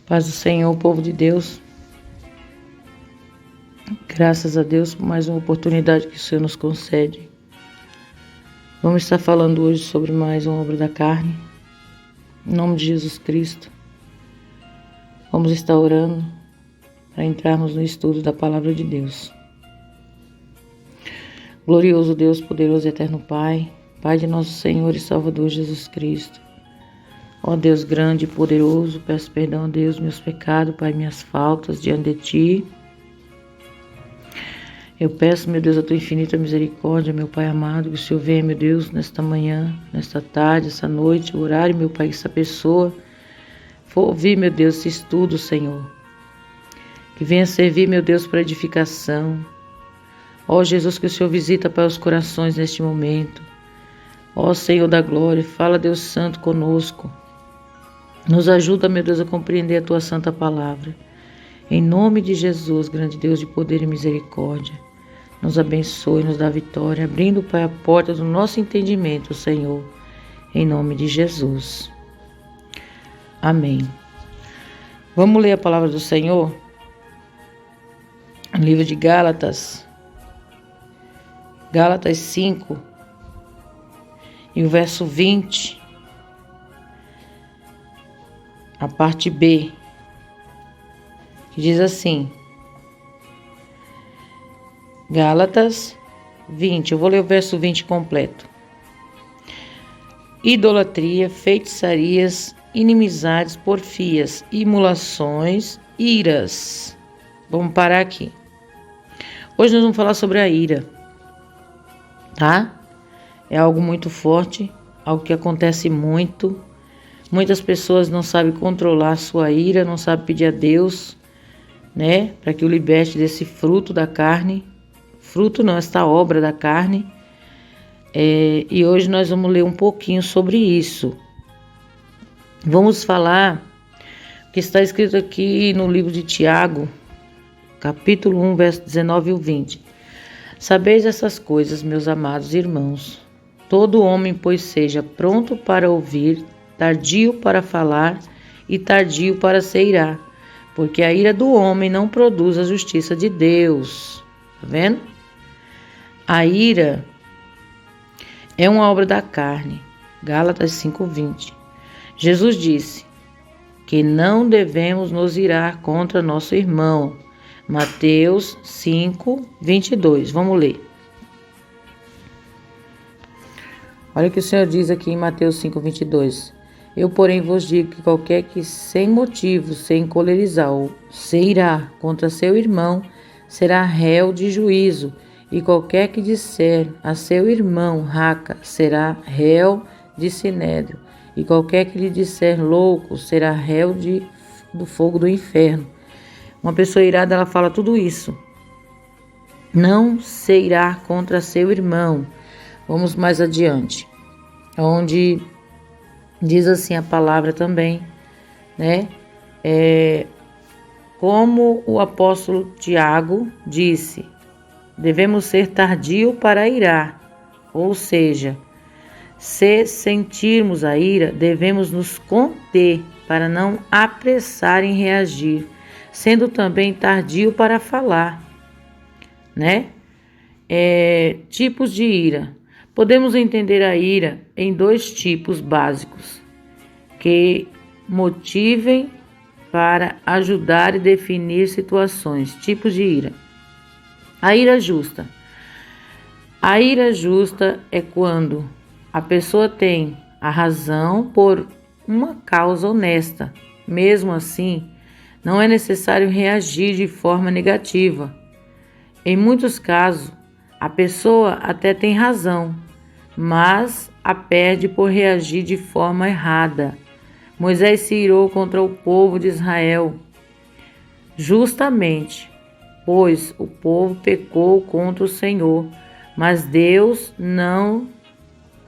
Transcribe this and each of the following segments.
Paz do Senhor, povo de Deus. Graças a Deus por mais uma oportunidade que o Senhor nos concede. Vamos estar falando hoje sobre mais uma obra da carne. Em nome de Jesus Cristo. Vamos estar orando para entrarmos no estudo da Palavra de Deus. Glorioso Deus, poderoso e eterno Pai, Pai de nosso Senhor e Salvador Jesus Cristo. Ó Deus grande e poderoso, peço perdão a Deus, meus pecados, Pai, minhas faltas diante de Ti. Eu peço, meu Deus, a Tua infinita misericórdia, meu Pai amado, que o Senhor venha, meu Deus, nesta manhã, nesta tarde, essa noite, o horário, meu Pai, que essa pessoa for ouvir, meu Deus, esse estudo, Senhor. Que venha servir, meu Deus, para edificação. Ó Jesus, que o Senhor visita para os corações neste momento. Ó Senhor da glória, fala, Deus Santo, conosco. Nos ajuda, meu Deus, a compreender a Tua santa palavra. Em nome de Jesus, grande Deus de poder e misericórdia, nos abençoe, nos dá vitória, abrindo, Pai, a porta do nosso entendimento, Senhor, em nome de Jesus. Amém. Vamos ler a palavra do Senhor? No livro de Gálatas 5, e o verso 20, a parte B, que diz assim, Gálatas 20, eu vou ler o verso 20 completo. Idolatria, feitiçarias, inimizades, porfias, imulações, iras. Vamos parar aqui. Hoje nós vamos falar sobre a ira, tá? É algo muito forte, algo que acontece muito. Muitas pessoas não sabem controlar a sua ira, não sabem pedir a Deus, né, para que o liberte desse fruto da carne. Fruto não, esta obra da carne. E hoje nós vamos ler um pouquinho sobre isso. Vamos falar o que está escrito aqui no livro de Tiago, capítulo 1, verso 19 e 20. Sabeis essas coisas, meus amados irmãos. Todo homem, pois, seja pronto para ouvir, tardio para falar e tardio para se irar, porque a ira do homem não produz a justiça de Deus. Tá vendo? A ira é uma obra da carne. Gálatas 5:20. Jesus disse que não devemos nos irar contra nosso irmão. Mateus 5:22. Vamos ler. Olha o que o Senhor diz aqui em Mateus 5:22. Eu, porém, vos digo que qualquer que sem motivo se encolerizar ou se irá contra seu irmão, será réu de juízo, e qualquer que disser a seu irmão raca, será réu de sinédrio, e qualquer que lhe disser louco, será réu do fogo do inferno. Uma pessoa irada, ela fala tudo isso. Não se irá contra seu irmão. Vamos mais adiante, onde diz assim a palavra também, né? Como o apóstolo Tiago disse, devemos ser tardio para irar, ou seja, se sentirmos a ira, devemos nos conter para não apressar em reagir, sendo também tardio para falar, né? Tipos de ira. Podemos entender a ira em dois tipos básicos, que motivem para ajudar e definir situações. Tipos de ira. A ira justa. A ira justa é quando a pessoa tem a razão por uma causa honesta. Mesmo assim, não é necessário reagir de forma negativa. Em muitos casos, a pessoa até tem razão, mas a perde por reagir de forma errada. Moisés se irou contra o povo de Israel, justamente, pois o povo pecou contra o Senhor, mas Deus não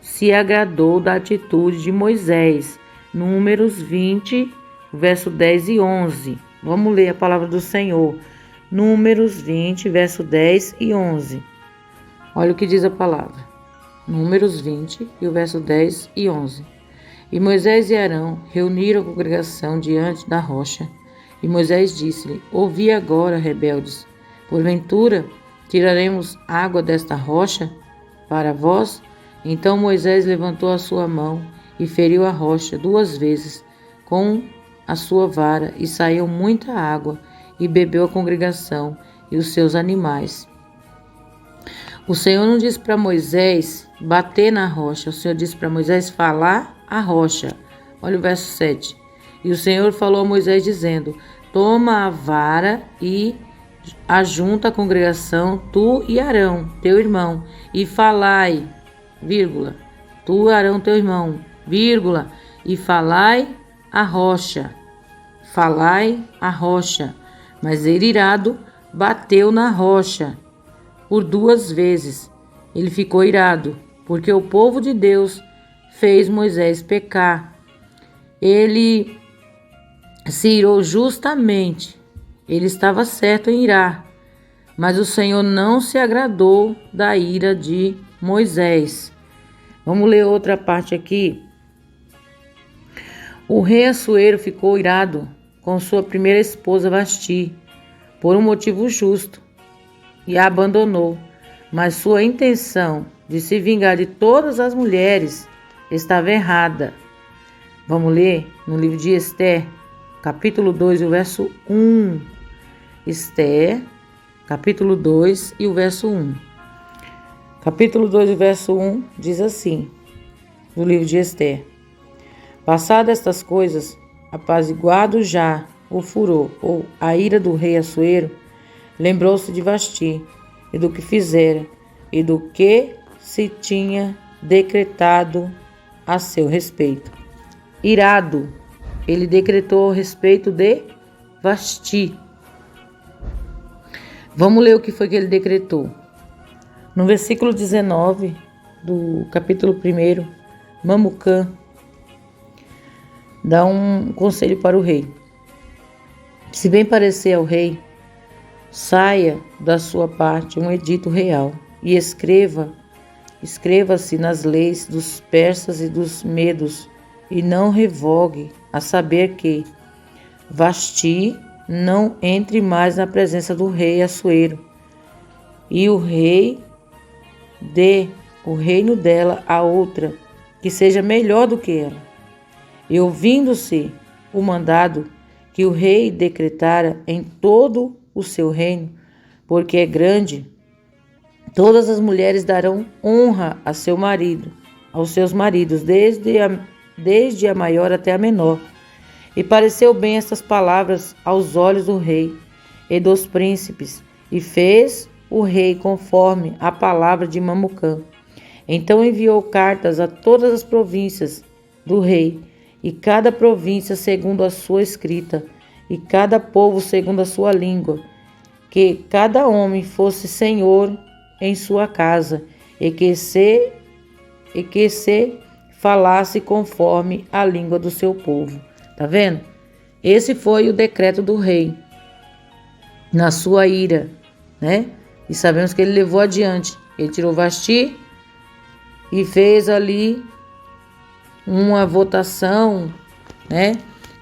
se agradou da atitude de Moisés. Números 20, verso 10 e 11. Vamos ler a palavra do Senhor. Números 20, verso 10 e 11. Olha o que diz a palavra. Números 20 e o verso 10 e 11. E Moisés e Arão reuniram a congregação diante da rocha, E Moisés disse-lhe: Ouvi agora, rebeldes, porventura tiraremos água desta rocha para vós? Então Moisés levantou a sua mão e feriu a rocha 2 vezes com a sua vara, e saiu muita água, e bebeu a congregação e os seus animais. O Senhor não disse para Moisés bater na rocha, o Senhor disse para Moisés falar a rocha. Olha o verso 7. E o Senhor falou a Moisés dizendo: Toma a vara e ajunta a congregação, tu e Arão, teu irmão, e falai, vírgula, tu e Arão, teu irmão, vírgula, e falai a rocha. Falai a rocha. Mas ele, irado, bateu na rocha por 2 vezes. Ele ficou irado, porque o povo de Deus fez Moisés pecar. Ele se irou justamente. Ele estava certo em irar, mas o Senhor não se agradou da ira de Moisés. Vamos ler outra parte aqui. O rei Assuero ficou irado com sua primeira esposa Vasti, por um motivo justo, e a abandonou, mas sua intenção de se vingar de todas as mulheres estava errada. Vamos ler no livro de Esther, capítulo 2 e o verso 1. Esther, capítulo 2 e o verso 1. Capítulo 2 e verso 1 diz assim, no livro de Esther: Passadas estas coisas, apaziguado já o furor ou a ira do rei Assuero, lembrou-se de Vasti e do que fizera e do que se tinha decretado a seu respeito. Irado, ele decretou a respeito de Vasti. Vamos ler o que foi que ele decretou. No versículo 19 do capítulo 1, Mamucã dá um conselho para o rei. Se bem parecer ao rei, saia da sua parte um edito real e escreva-se nas leis dos persas e dos medos, e não revogue, a saber que Vasti não entre mais na presença do rei Assuero, e o rei dê o reino dela a outra, que seja melhor do que ela. E ouvindo-se o mandado que o rei decretara em todo o seu reino, porque é grande, todas as mulheres darão honra a seu marido, aos seus maridos, desde a maior até a menor. E pareceu bem estas palavras aos olhos do rei e dos príncipes, e fez o rei conforme a palavra de Mamucã. Então enviou cartas a todas as províncias do rei, e cada província segundo a sua escrita, e cada povo segundo a sua língua, que cada homem fosse senhor em sua casa, e que se falasse conforme a língua do seu povo. Tá vendo? Esse foi o decreto do rei, na sua ira, né? E sabemos que ele levou adiante. Ele tirou Vasti e fez ali uma votação, né?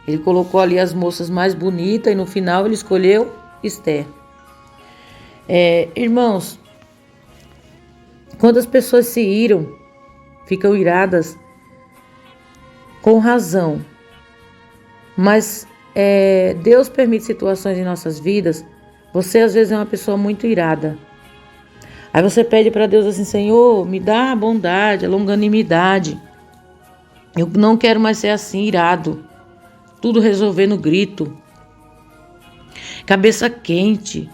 Ele colocou ali as moças mais bonitas e no final ele escolheu Esther. Irmãos, quando as pessoas se iram, ficam iradas com razão, mas Deus permite situações em nossas vidas. Você às vezes é uma pessoa muito irada. Aí você pede para Deus assim: Senhor, me dá a bondade, a longanimidade. Eu não quero mais ser assim, irado. Tudo resolver no grito. Cabeça quente.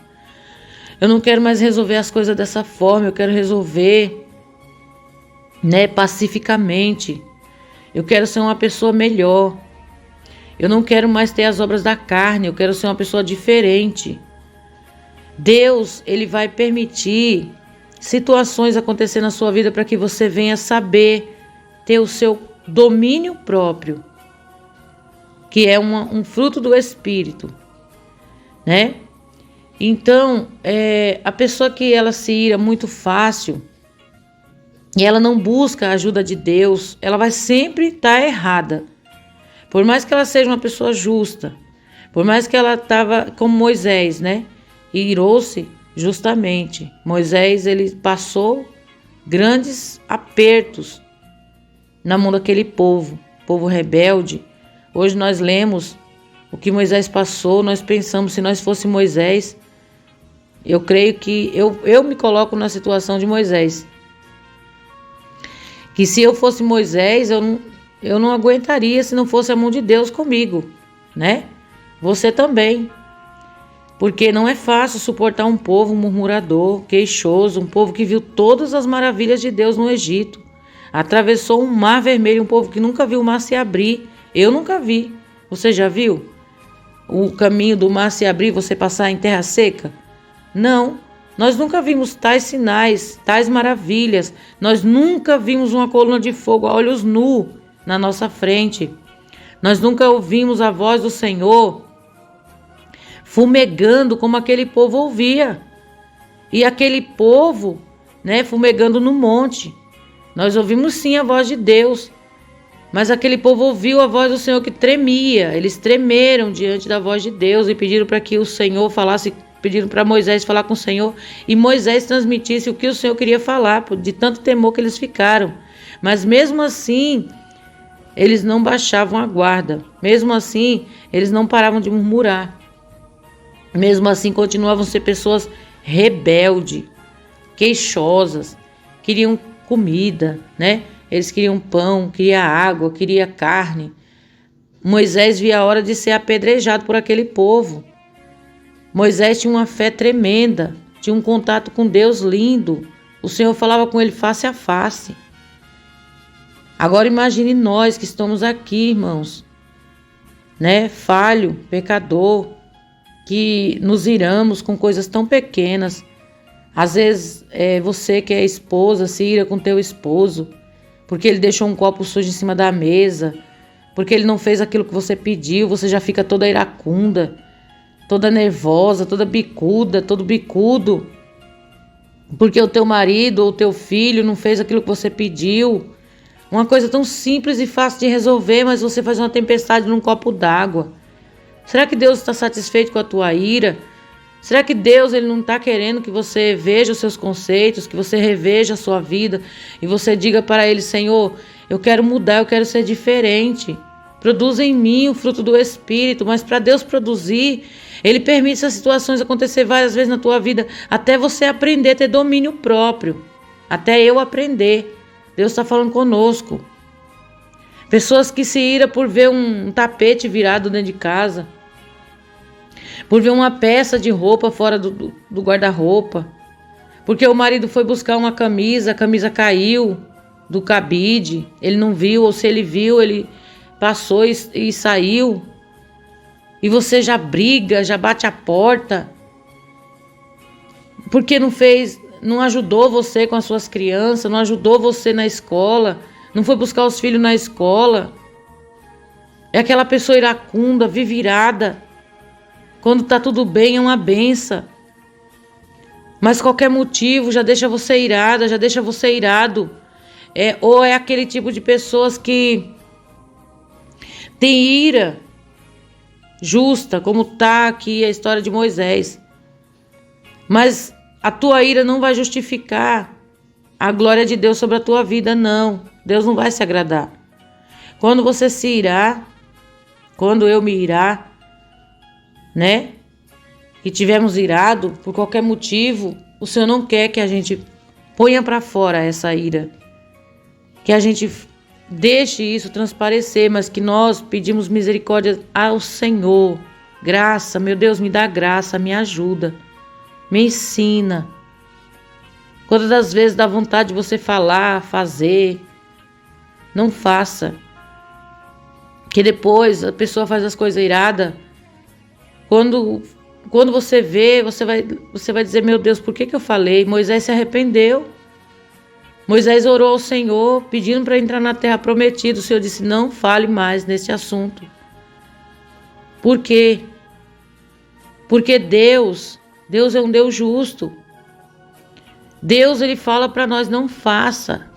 Eu não quero mais resolver as coisas dessa forma. Eu quero resolver, pacificamente. Eu quero ser uma pessoa melhor. Eu não quero mais ter as obras da carne. Eu quero ser uma pessoa diferente. Deus, Ele vai permitir situações acontecer na sua vida para que você venha saber ter o seu domínio próprio, que é um fruto do Espírito, né? Então, a pessoa que ela se ira muito fácil e ela não busca a ajuda de Deus, ela vai sempre estar errada. Por mais que ela seja uma pessoa justa, Por mais que ela estava como Moisés, né? E irou-se justamente. Moisés, ele passou grandes apertos na mão daquele povo rebelde. Hoje nós lemos o que Moisés passou, nós pensamos, se nós fosse Moisés, eu creio que eu me coloco na situação de Moisés. Que se eu fosse Moisés, eu não aguentaria se não fosse a mão de Deus comigo, né? Você também. Porque não é fácil suportar um povo murmurador, queixoso, um povo que viu todas as maravilhas de Deus no Egito. Atravessou um mar vermelho, um povo que nunca viu o mar se abrir. Eu nunca vi. Você já viu o caminho do mar se abrir, você passar em terra seca? Não. Nós nunca vimos tais sinais, tais maravilhas. Nós nunca vimos uma coluna de fogo a olhos nus na nossa frente. Nós nunca ouvimos a voz do Senhor fumegando como aquele povo ouvia. E aquele povo, né, fumegando no monte. Nós ouvimos sim a voz de Deus, mas aquele povo ouviu a voz do Senhor que tremia. Eles tremeram diante da voz de Deus e pediram para que o Senhor falasse, pediram para Moisés falar com o Senhor e Moisés transmitisse o que o Senhor queria falar, de tanto temor que eles ficaram. Mas mesmo assim, eles não baixavam a guarda. Mesmo assim, eles não paravam de murmurar. Mesmo assim, continuavam a ser pessoas rebeldes, queixosas, queriam comida, né? Eles queriam pão, queriam água, queriam carne. Moisés via a hora de ser apedrejado por aquele povo. Moisés tinha uma fé tremenda, tinha um contato com Deus lindo. O Senhor falava com ele face a face. Agora imagine nós que estamos aqui, irmãos, né? Falho, pecador, que nos iramos com coisas tão pequenas. Às vezes você que é esposa se ira com teu esposo porque ele deixou um copo sujo em cima da mesa, porque ele não fez aquilo que você pediu, você já fica toda iracunda, toda nervosa, toda bicuda, todo bicudo, porque o teu marido ou o teu filho não fez aquilo que você pediu. Uma coisa tão simples e fácil de resolver, mas você faz uma tempestade num copo d'água. Será que Deus está satisfeito com a tua ira? Será que Deus ele não está querendo que você veja os seus conceitos, que você reveja a sua vida e você diga para Ele, Senhor, eu quero mudar, eu quero ser diferente. Produza em mim o fruto do Espírito, mas para Deus produzir, Ele permite essas situações acontecer várias vezes na tua vida, até você aprender a ter domínio próprio, até eu aprender. Deus está falando conosco. Pessoas que se iram por ver um tapete virado dentro de casa, por ver uma peça de roupa fora do guarda-roupa, porque o marido foi buscar uma camisa, a camisa caiu do cabide, ele não viu, ou se ele viu, ele passou e saiu, e você já briga, já bate a porta, porque não ajudou você com as suas crianças, não ajudou você na escola, não foi buscar os filhos na escola. É aquela pessoa iracunda, vivirada. Quando tá tudo bem, é uma benção. Mas qualquer motivo já deixa você irada, já deixa você irado. Ou é aquele tipo de pessoas que tem ira justa, como tá aqui a história de Moisés. Mas a tua ira não vai justificar a glória de Deus sobre a tua vida, não. Deus não vai se agradar. Quando você se irar, quando eu me irar, né? E tivermos irado por qualquer motivo, o Senhor não quer que a gente ponha para fora essa ira. Que a gente deixe isso transparecer, mas que nós pedimos misericórdia ao Senhor. Graça, meu Deus, me dá graça, me ajuda, me ensina. Quantas das vezes dá vontade de você falar, fazer, não faça. Que depois a pessoa faz as coisas iradas. Quando você vê, você vai dizer, meu Deus, por que eu falei? Moisés se arrependeu. Moisés orou ao Senhor, pedindo para entrar na terra prometida. O Senhor disse, não fale mais nesse assunto. Por quê? Porque Deus é um Deus justo. Deus, ele fala para nós, não faça.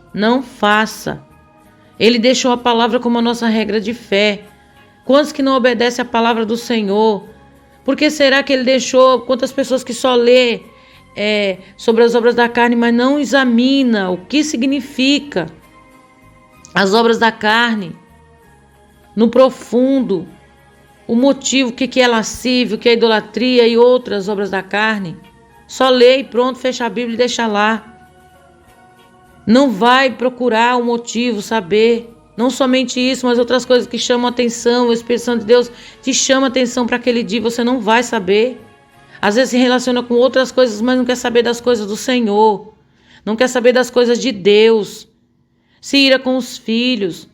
Ele deixou a palavra como a nossa regra de fé. Quantos que não obedecem a palavra do Senhor? Por que será que ele deixou quantas pessoas que só lê sobre as obras da carne, mas não examina o que significa as obras da carne no profundo, o motivo, o que é lascívio, o que é idolatria e outras obras da carne? Só lê e pronto, fecha a Bíblia e deixa lá. Não vai procurar o motivo, saber. Não somente isso, mas outras coisas que chamam a atenção. O Espírito Santo de Deus te chama a atenção para aquele dia, você não vai saber. Às vezes se relaciona com outras coisas, mas não quer saber das coisas do Senhor. Não quer saber das coisas de Deus. Se ira com os filhos.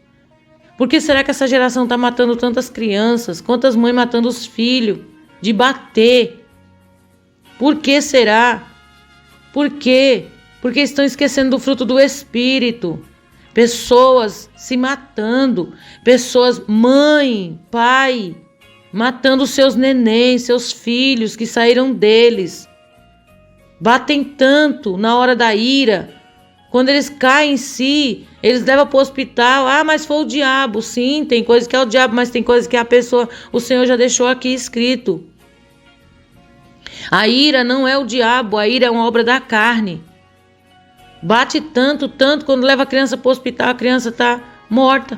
Por que será que essa geração está matando tantas crianças? Quantas mães matando os filhos? De bater. Por que será? Por quê? Porque estão esquecendo do fruto do Espírito. Pessoas se matando. Pessoas, mãe, pai, matando seus nenéns, seus filhos que saíram deles. Batem tanto na hora da ira. Quando eles caem em si, eles levam para o hospital. Ah, mas foi o diabo. Sim, tem coisa que é o diabo, mas tem coisa que a pessoa, o Senhor já deixou aqui escrito. A ira não é o diabo, a ira é uma obra da carne. Bate tanto, quando leva a criança para o hospital, a criança está morta.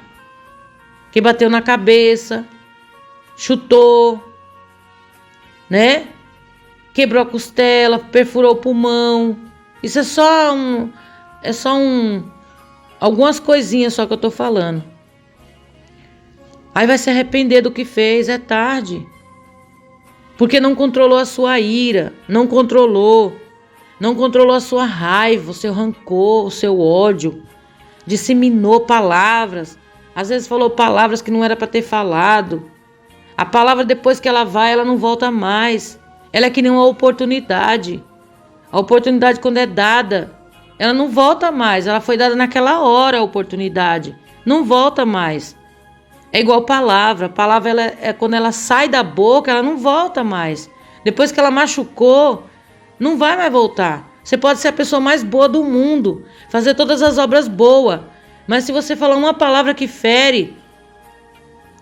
Que bateu na cabeça, chutou, né? Quebrou a costela, perfurou o pulmão. Isso é só algumas coisinhas só que eu estou falando. Aí vai se arrepender do que fez, é tarde. Porque não controlou a sua ira, não controlou a sua raiva, o seu rancor, o seu ódio. Disseminou palavras. Às vezes falou palavras que não era para ter falado. A palavra, depois que ela vai, ela não volta mais. Ela é que nem uma oportunidade. A oportunidade, quando é dada, ela não volta mais. Ela foi dada naquela hora, a oportunidade. Não volta mais. É igual palavra. A palavra, quando ela sai da boca, ela não volta mais. Depois que ela machucou, não vai mais voltar. Você pode ser a pessoa mais boa do mundo, fazer todas as obras boas, mas se você falar uma palavra que fere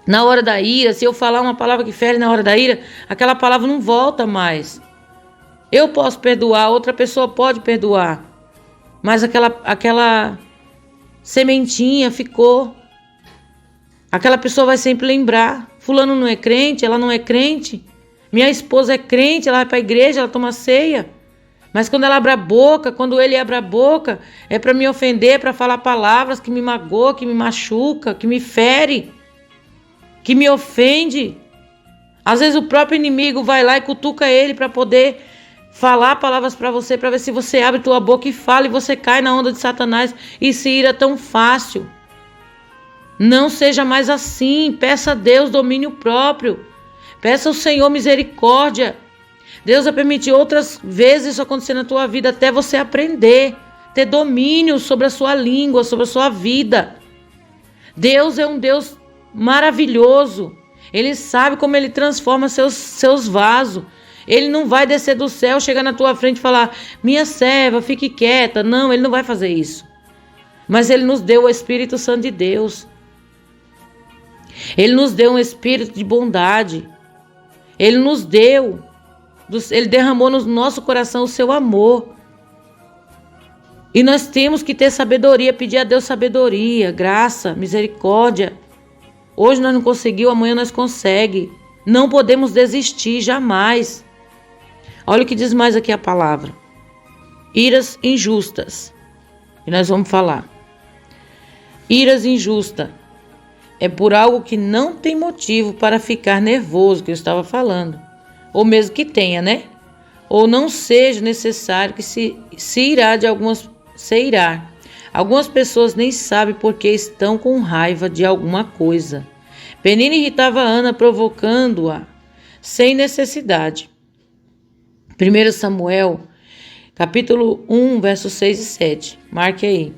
na hora da ira, se eu falar uma palavra que fere na hora da ira, aquela palavra não volta mais. Eu posso perdoar, outra pessoa pode perdoar, mas aquela sementinha ficou. Aquela pessoa vai sempre lembrar. Fulano não é crente, ela não é crente. Minha esposa é crente, ela vai para a igreja, ela toma ceia. Mas quando ela abre a boca, quando ele abre a boca, é para me ofender, para falar palavras que me magoam, que me machuca, que me fere, que me ofende. Às vezes o próprio inimigo vai lá e cutuca ele para poder falar palavras para você, para ver se você abre tua boca e fala, e você cai na onda de Satanás e se ira tão fácil. Não seja mais assim. Peça a Deus domínio próprio. Peça ao Senhor misericórdia. Deus vai permitir outras vezes isso acontecer na tua vida até você aprender, ter domínio sobre a sua língua, sobre a sua vida. Deus é um Deus maravilhoso. Ele sabe como ele transforma seus vasos. Ele não vai descer do céu, chegar na tua frente e falar: minha serva, fique quieta. Não, ele não vai fazer isso. Mas ele nos deu o Espírito Santo de Deus. Ele nos deu um espírito de bondade. Ele nos deu, ele derramou no nosso coração o seu amor. E nós temos que ter sabedoria, pedir a Deus sabedoria, graça, misericórdia. Hoje nós não conseguimos, amanhã nós conseguimos. Não podemos desistir, jamais. Olha o que diz mais aqui a palavra. Iras injustas. E nós vamos falar. Iras injustas. É por algo que não tem motivo para ficar nervoso, que eu estava falando. Ou mesmo que tenha, né? Ou não seja necessário que se irá. Algumas pessoas nem sabem porque estão com raiva de alguma coisa. Penina irritava Ana, provocando-a sem necessidade. 1 Samuel, capítulo 1, versos 6 e 7. Marque aí.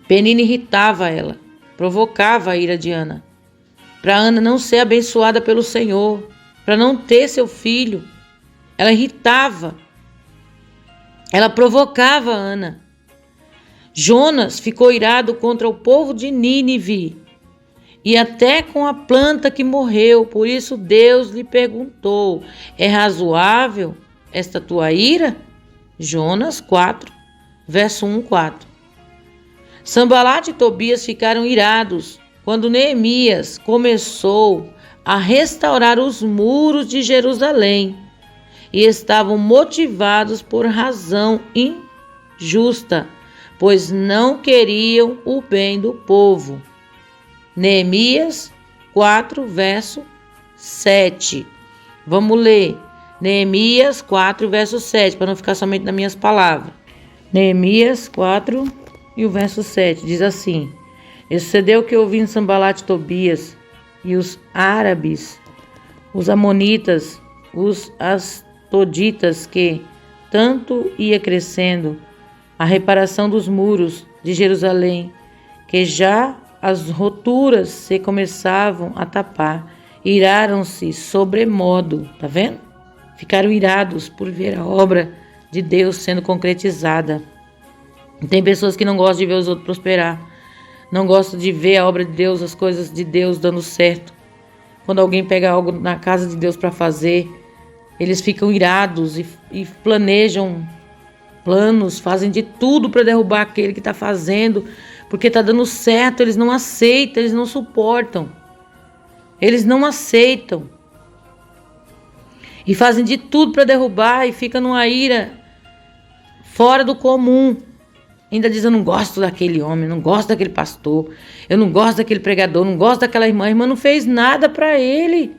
Penina irritava ela, provocava a ira de Ana, para Ana não ser abençoada pelo Senhor, para não ter seu filho. Ela irritava, ela provocava Ana. Jonas ficou irado contra o povo de Nínive e até com a planta que morreu. Por isso Deus lhe perguntou: é razoável esta tua ira? Jonas 4, verso 1, 4. Sanbalate e Tobias ficaram irados quando Neemias começou a restaurar os muros de Jerusalém e estavam motivados por razão injusta, pois não queriam o bem do povo. Neemias 4, verso 7. Vamos ler. Neemias 4, verso 7, para não ficar somente nas minhas palavras. Neemias 4 e o verso 7 diz assim: E sucedeu que ouvindo Sanbalate e Tobias e os árabes, os amonitas, os astoditas, que tanto ia crescendo a reparação dos muros de Jerusalém, que já as roturas se começavam a tapar, iraram-se sobremodo, tá vendo? Ficaram irados por ver a obra de Deus sendo concretizada. Tem pessoas que não gostam de ver os outros prosperar, não gostam de ver a obra de Deus, as coisas de Deus dando certo. Quando alguém pega algo na casa de Deus para fazer, eles ficam irados e planejam planos, fazem de tudo para derrubar aquele que está fazendo, porque está dando certo. Eles não aceitam, eles não suportam, eles não aceitam e fazem de tudo para derrubar e fica numa ira fora do comum. Ainda diz: eu não gosto daquele homem, não gosto daquele pastor, eu não gosto daquele pregador, não gosto daquela irmã. A irmã não fez nada para ele,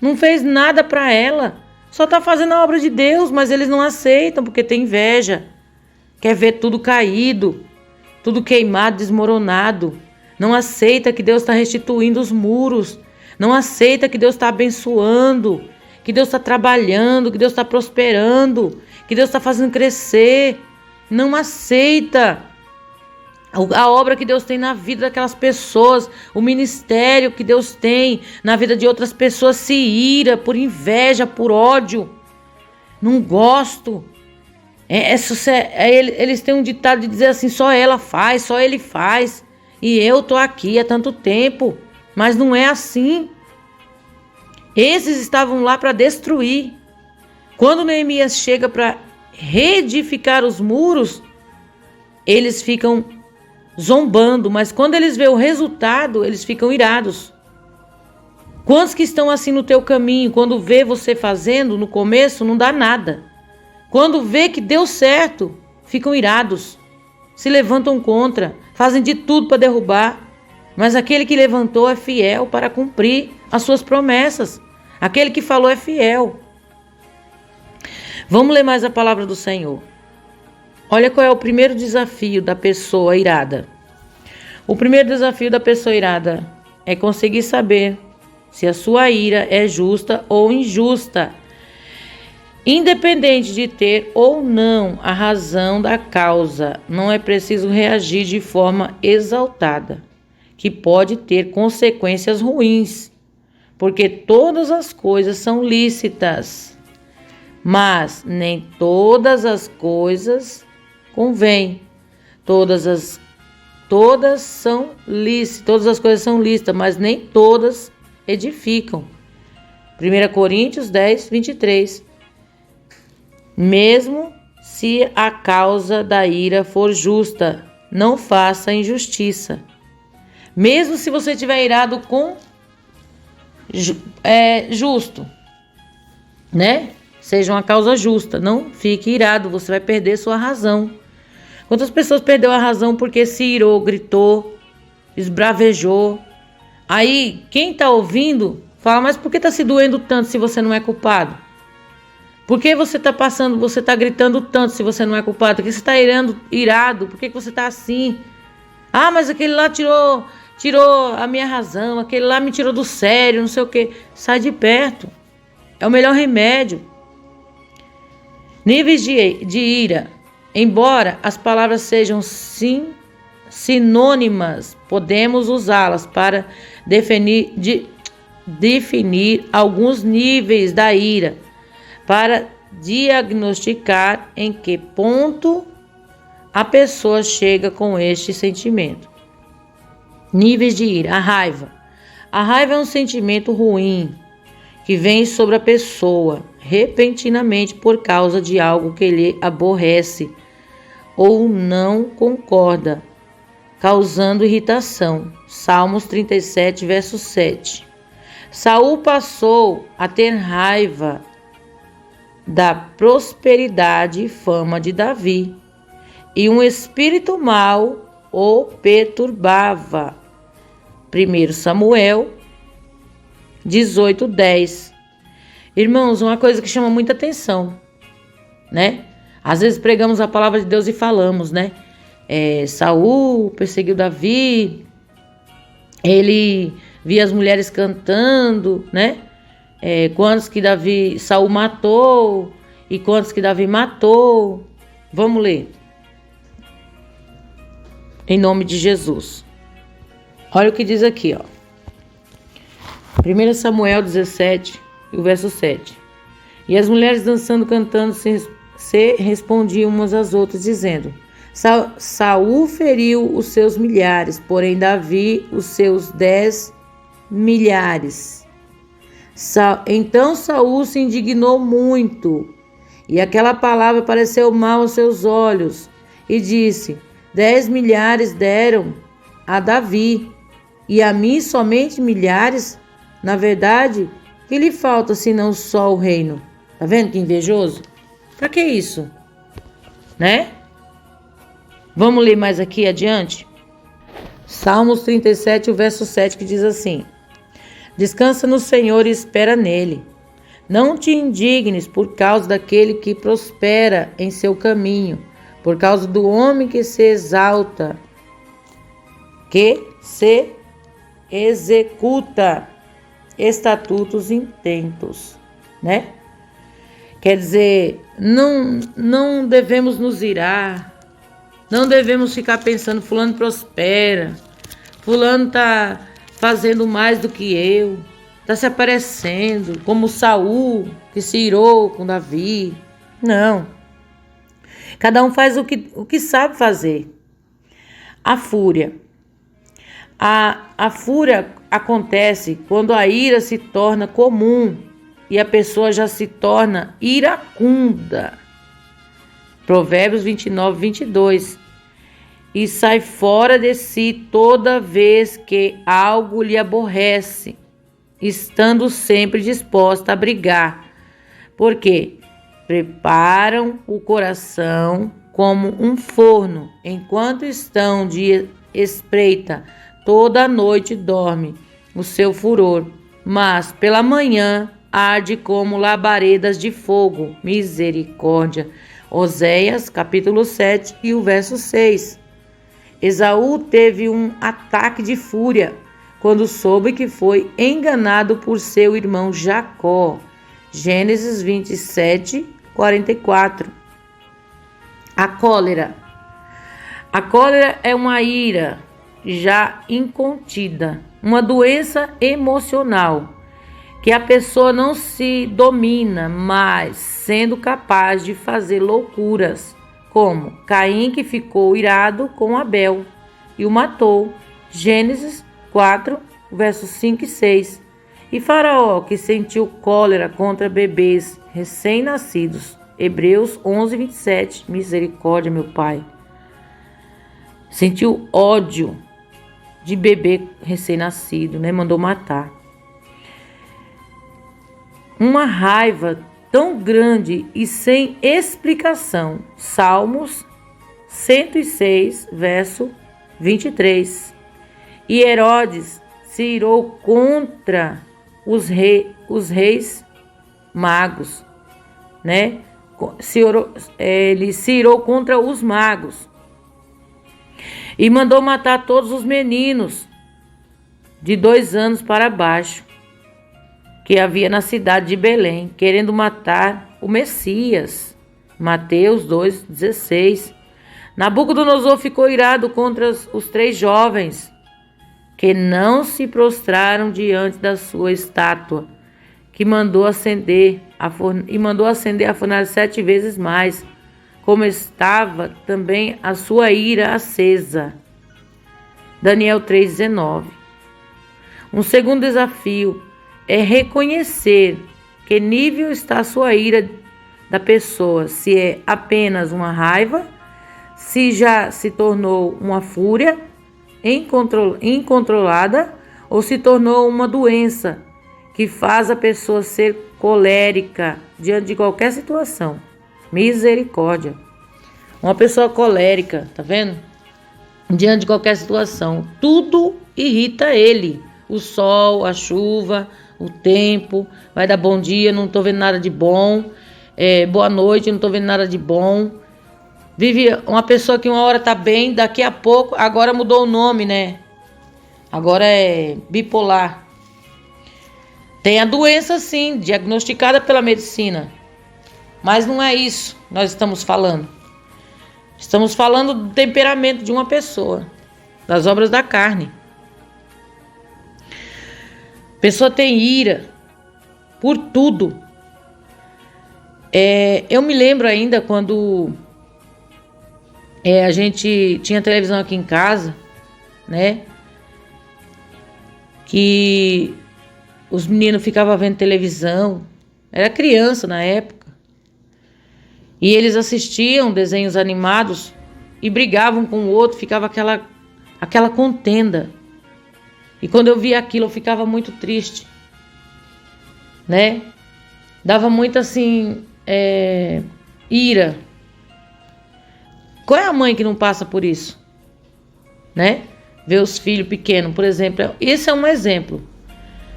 não fez nada para ela, só está fazendo a obra de Deus, mas eles não aceitam porque tem inveja, quer ver tudo caído, tudo queimado, desmoronado. Não aceita que Deus está restituindo os muros, não aceita que Deus está abençoando, que Deus está trabalhando, que Deus está prosperando, que Deus está fazendo crescer. Não aceita a obra que Deus tem na vida daquelas pessoas, o ministério que Deus tem na vida de outras pessoas. Se ira por inveja, por ódio. Não gosto. Eles têm um ditado de dizer assim: só ela faz, só ele faz, e eu tô aqui há tanto tempo. Mas não é assim. Esses estavam lá para destruir. Quando Neemias chega para reedificar os muros, eles ficam zombando, mas quando eles veem o resultado, eles ficam irados. Quantos que estão assim no teu caminho, quando vê você fazendo, no começo não dá nada. Quando vê que deu certo, ficam irados, se levantam contra, fazem de tudo para derrubar. Mas aquele que levantou é fiel para cumprir as suas promessas. Aquele que falou é fiel. Vamos ler mais a palavra do Senhor. Olha qual é o primeiro desafio da pessoa irada. O primeiro desafio da pessoa irada é conseguir saber se a sua ira é justa ou injusta. Independente de ter ou não a razão da causa, não é preciso reagir de forma exaltada, que pode ter consequências ruins, porque todas as coisas são lícitas, mas nem todas as coisas convêm. Todas as coisas são lícitas, mas nem todas edificam. 1 Coríntios 10, 23. Mesmo se a causa da ira for justa, não faça injustiça. Mesmo se você estiver irado com justo, né? Seja uma causa justa, não fique irado, você vai perder sua razão. Quantas pessoas perdeu a razão porque se irou, gritou, esbravejou? Aí quem está ouvindo fala: mas por que está se doendo tanto se você não é culpado? Por que você está gritando tanto se você não é culpado? Por que você está irado? Por que você está assim? Ah, mas aquele lá tirou a minha razão, aquele lá me tirou do sério, não sei o quê. Sai de perto. É o melhor remédio. Níveis de ira. Embora as palavras sejam sinônimas, podemos usá-las para definir alguns níveis da ira, para diagnosticar em que ponto a pessoa chega com este sentimento. Níveis de ira. A raiva. A raiva é um sentimento ruim que vem sobre a pessoa repentinamente por causa de algo que ele aborrece ou não concorda, causando irritação. Salmos 37, verso 7. Saul passou a ter raiva da prosperidade e fama de Davi, e um espírito mau o perturbava. 1 Samuel 18:10. Irmãos, uma coisa que chama muita atenção, né? Às vezes pregamos a palavra de Deus e falamos, né? Saul perseguiu Davi, ele via as mulheres cantando, né? Quantos que Saul matou e quantos que Davi matou. Vamos ler. Em nome de Jesus. Olha o que diz aqui, ó. 1 Samuel 17, o verso 7. E as mulheres dançando, cantando, se respondiam umas às outras, dizendo: Saul feriu os seus milhares, porém Davi os seus 10 milhares. Então Saul se indignou muito, e aquela palavra pareceu mal aos seus olhos, e disse: 10 milhares deram a Davi, e a mim somente milhares? Na verdade, que lhe falta senão só o reino? Tá vendo que invejoso? Pra que isso? Né? Vamos ler mais aqui adiante? Salmos 37, o verso 7, que diz assim: Descansa no Senhor e espera nele. Não te indignes por causa daquele que prospera em seu caminho, por causa do homem que se exalta, que se executa estatutos intentos, né? Quer dizer, não devemos nos irar, não devemos ficar pensando, fulano prospera, fulano tá fazendo mais do que eu, tá se aparecendo, como Saul, que se irou com Davi. Não. Cada um faz o que sabe fazer. A fúria. A fúria acontece quando a ira se torna comum e a pessoa já se torna iracunda. Provérbios 29, 22. E sai fora de si toda vez que algo lhe aborrece, estando sempre disposta a brigar, porque preparam o coração como um forno, enquanto estão de espreita, toda a noite dorme o seu furor, mas pela manhã arde como labaredas de fogo. Misericórdia. Oséias, capítulo 7 e o verso 6. Esaú teve um ataque de fúria quando soube que foi enganado por seu irmão Jacó. Gênesis 27, 44. A cólera. A cólera é uma ira já incontida, uma doença emocional que a pessoa não se domina, mas sendo capaz de fazer loucuras, como Caim, que ficou irado com Abel e o matou. Gênesis 4, versos 5 e 6. E Faraó, que sentiu cólera contra bebês recém-nascidos. Hebreus 11, 27. Misericórdia, meu Pai. Sentiu ódio de bebê recém-nascido, né? Mandou matar. Uma raiva tão grande e sem explicação. Salmos 106, verso 23. E Herodes se irou contra os reis magos, né? Ele se irou contra os magos e mandou matar todos os meninos de 2 anos para baixo que havia na cidade de Belém, querendo matar o Messias. Mateus 2,16. Nabucodonosor ficou irado contra os 3 jovens que não se prostraram diante da sua estátua, que mandou acender a fornalha 7 vezes mais, como estava também a sua ira acesa. Daniel 3,19. Um segundo desafio é reconhecer que nível está a sua ira da pessoa, se é apenas uma raiva, se já se tornou uma fúria incontrolada ou se tornou uma doença que faz a pessoa ser colérica diante de qualquer situação. Misericórdia. Uma pessoa colérica, tá vendo? Diante de qualquer situação, tudo irrita ele. O sol, a chuva, o tempo, vai dar bom dia, não tô vendo nada de bom. Boa noite, não tô vendo nada de bom. Vive uma pessoa que uma hora tá bem, daqui a pouco, agora mudou o nome, né? Agora é bipolar. Tem a doença, sim, diagnosticada pela medicina. Mas não é isso que nós estamos falando. Estamos falando do temperamento de uma pessoa, das obras da carne. A pessoa tem ira por tudo. Eu me lembro ainda quando a gente tinha televisão aqui em casa, né? Que os meninos ficavam vendo televisão. Era criança na época. E eles assistiam desenhos animados e brigavam com o outro, ficava aquela contenda. E quando eu via aquilo, eu ficava muito triste, né? Dava muito assim, ira. Qual é a mãe que não passa por isso? Né? Ver os filhos pequenos, por exemplo. Esse é um exemplo.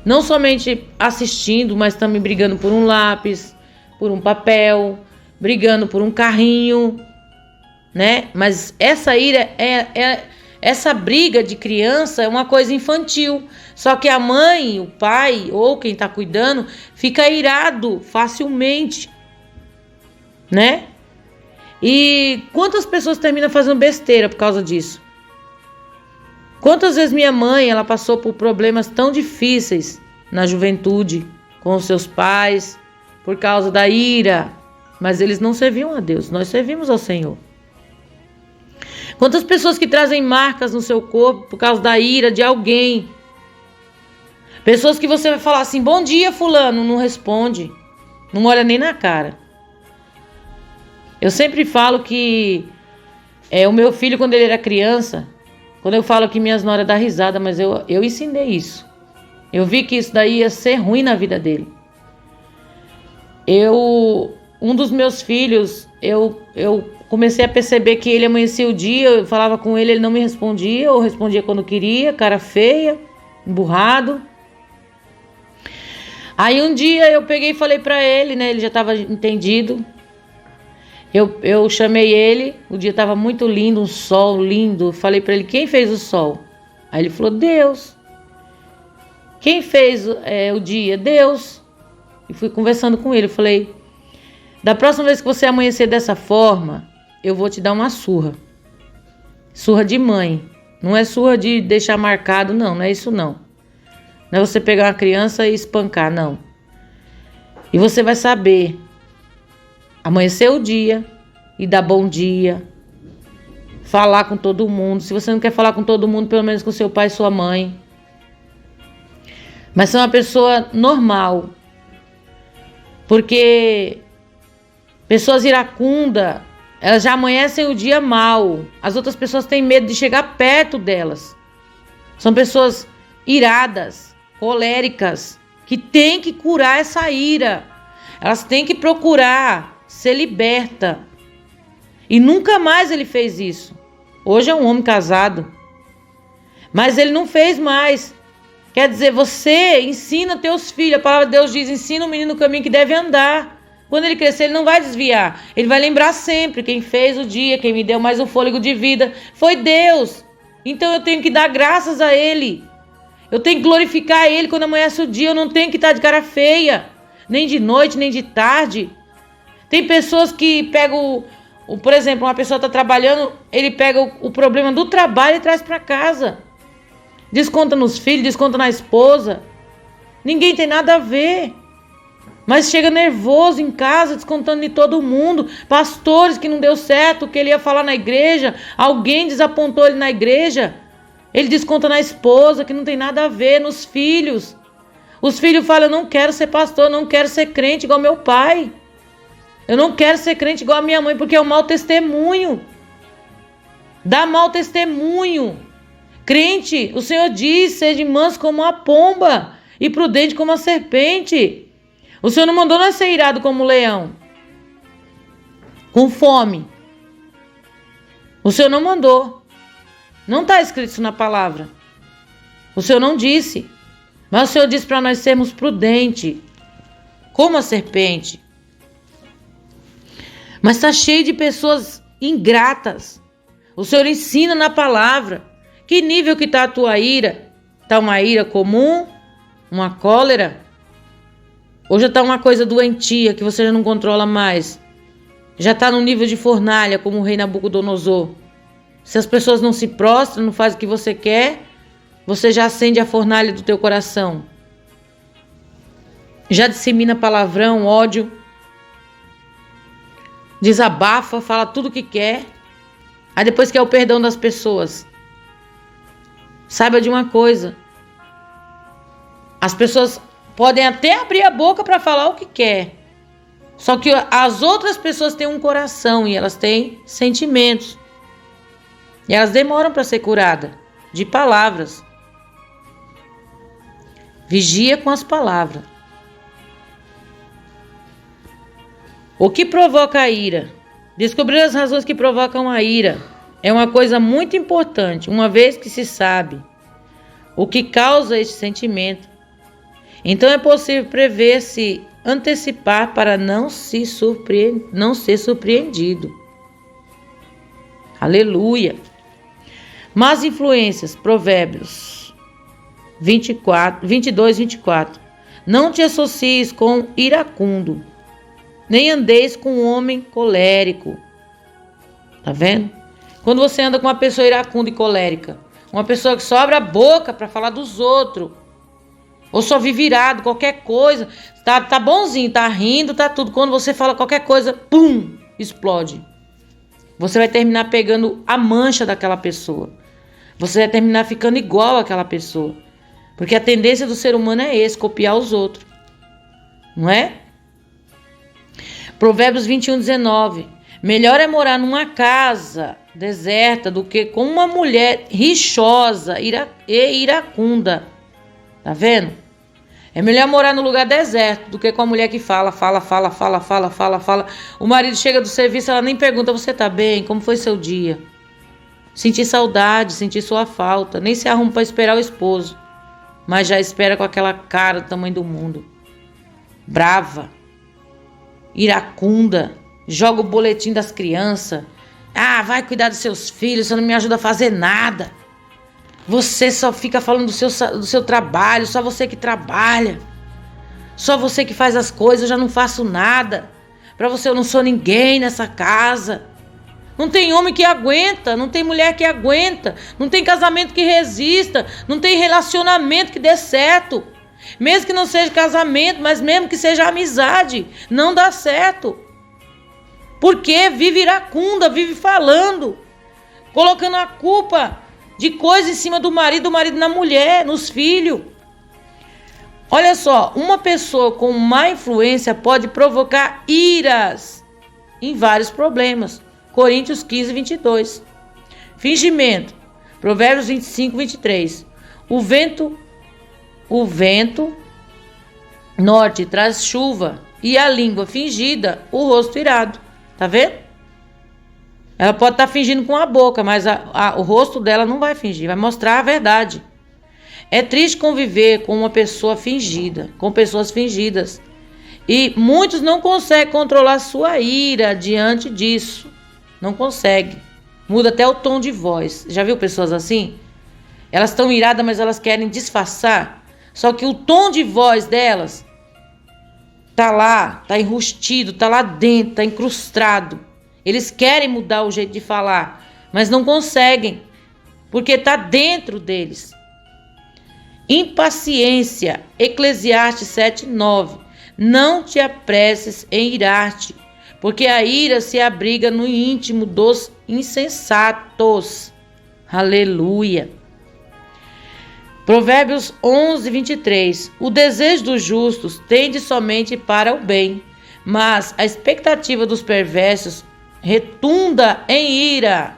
Não somente assistindo, mas também brigando por um lápis, por um papel, brigando por um carrinho, né? Mas essa ira essa briga de criança é uma coisa infantil. Só que a mãe, o pai ou quem está cuidando fica irado facilmente, né? E quantas pessoas terminam fazendo besteira por causa disso? Quantas vezes minha mãe, ela passou por problemas tão difíceis na juventude, com os seus pais, por causa da ira, mas eles não serviam a Deus, nós servimos ao Senhor. Quantas pessoas que trazem marcas no seu corpo por causa da ira de alguém? Pessoas que você vai falar assim, bom dia fulano, não responde, não olha nem na cara. Eu sempre falo que o meu filho, quando ele era criança, quando eu falo que minhas noras dão risada, mas eu ensinei isso. Eu vi que isso daí ia ser ruim na vida dele. Um dos meus filhos, eu comecei a perceber que ele amanhecia o dia, eu falava com ele, ele não me respondia, ou respondia quando queria, cara feia, emburrado. Aí um dia eu peguei e falei pra ele, né, ele já estava entendido. Eu chamei ele, o dia estava muito lindo, um sol lindo. Falei para ele, quem fez o sol? Aí ele falou, Deus. Quem fez o dia? Deus. E fui conversando com ele, falei, da próxima vez que você amanhecer dessa forma, eu vou te dar uma surra. Surra de mãe. Não é surra de deixar marcado, não é isso não. Não é você pegar uma criança e espancar, não. E você vai saber amanhecer o dia e dar bom dia, falar com todo mundo. Se você não quer falar com todo mundo, pelo menos com seu pai e sua mãe. Mas ser uma pessoa normal. Porque pessoas iracundas, elas já amanhecem o dia mal. As outras pessoas têm medo de chegar perto delas. São pessoas iradas, coléricas, que têm que curar essa ira. Elas têm que procurar ser liberta. E nunca mais ele fez isso. Hoje é um homem casado. Mas ele não fez mais. Quer dizer, você ensina teus filhos. A palavra de Deus diz, ensina o menino o caminho que deve andar. Quando ele crescer, ele não vai desviar. Ele vai lembrar sempre, quem fez o dia, quem me deu mais um fôlego de vida, foi Deus. Então eu tenho que dar graças a Ele. Eu tenho que glorificar Ele quando amanhece o dia. Eu não tenho que estar de cara feia. Nem de noite, nem de tarde. Tem pessoas que pegam, por exemplo, uma pessoa está trabalhando, ele pega o problema do trabalho e traz para casa. Desconta nos filhos, desconta na esposa. Ninguém tem nada a ver. Mas chega nervoso em casa, descontando em todo mundo. Pastores que não deu certo, que ele ia falar na igreja. Alguém desapontou ele na igreja. Ele desconta na esposa, que não tem nada a ver, nos filhos. Os filhos falam, eu não quero ser pastor, eu não quero ser crente igual meu pai. Eu não quero ser crente igual a minha mãe, porque é um mau testemunho. Dá mau testemunho. Crente, o Senhor diz, seja manso como a pomba e prudente como a serpente. O Senhor não mandou nós ser irado como um leão, com fome. O Senhor não mandou. Não está escrito isso na palavra. O Senhor não disse. Mas o Senhor disse para nós sermos prudentes, como a serpente. Mas está cheio de pessoas ingratas. O Senhor ensina na palavra. Que nível que está a tua ira? Está uma ira comum? Uma cólera? Ou já está uma coisa doentia que você já não controla mais? Já está no nível de fornalha, como o rei Nabucodonosor. Se as pessoas não se prostram, não fazem o que você quer, você já acende a fornalha do teu coração. Já dissemina palavrão, ódio. Desabafa, fala tudo o que quer. Aí depois quer o perdão das pessoas. Saiba de uma coisa. As pessoas podem até abrir a boca para falar o que quer. Só que as outras pessoas têm um coração e elas têm sentimentos. E elas demoram para ser curadas de palavras. Vigia com as palavras. O que provoca a ira? Descobrir as razões que provocam a ira é uma coisa muito importante, uma vez que se sabe o que causa este sentimento. Então é possível prever, se antecipar para não ser surpreendido. Aleluia! Más influências, Provérbios 22, 24. Não te associes com iracundo, nem andeis com um homem colérico. Tá vendo? Quando você anda com uma pessoa iracunda e colérica, uma pessoa que só abre a boca para falar dos outros, ou só vive irado, qualquer coisa, tá bonzinho, tá rindo, tá tudo. Quando você fala qualquer coisa, pum, explode. Você vai terminar pegando a mancha daquela pessoa. Você vai terminar ficando igual àquela pessoa. Porque a tendência do ser humano é esse, copiar os outros. Não é? Provérbios 21, 19. Melhor é morar numa casa deserta do que com uma mulher rixosa e iracunda. Tá vendo? É melhor morar no lugar deserto do que com a mulher que fala. O marido chega do serviço, ela nem pergunta, você tá bem? Como foi seu dia? Sentir saudade, sentir sua falta. Nem se arruma para esperar o esposo. Mas já espera com aquela cara do tamanho do mundo. Brava. Iracunda. Joga o boletim das crianças. Ah, vai cuidar dos seus filhos, você não me ajuda a fazer nada. Você só fica falando do seu trabalho, só você que trabalha. Só você que faz as coisas, eu já não faço nada. Para você eu não sou ninguém nessa casa. Não tem homem que aguenta, não tem mulher que aguenta, não tem casamento que resista, não tem relacionamento que dê certo. Mesmo que não seja casamento, mas mesmo que seja amizade, não dá certo. Porque vive iracunda, vive falando, colocando a culpa de coisa em cima do marido na mulher, nos filhos. Olha só, uma pessoa com má influência pode provocar iras em vários problemas. Coríntios 15, 22. Fingimento. Provérbios 25, 23. O vento norte traz chuva e a língua fingida, o rosto irado. Tá vendo? Ela pode estar fingindo com a boca, mas o rosto dela não vai fingir, vai mostrar a verdade. É triste conviver com uma pessoa fingida, com pessoas fingidas. E muitos não conseguem controlar sua ira diante disso. Não consegue. Muda até o tom de voz. Já viu pessoas assim? Elas estão iradas, mas elas querem disfarçar. Só que o tom de voz delas tá lá, tá enrustido, tá lá dentro, tá incrustado. Eles querem mudar o jeito de falar, mas não conseguem, porque tá dentro deles. Impaciência. Eclesiastes 7, 9. Não te apresses em irar-te, porque a ira se abriga no íntimo dos insensatos. Aleluia. Provérbios 11, 23. O desejo dos justos tende somente para o bem, mas a expectativa dos perversos retunda em ira.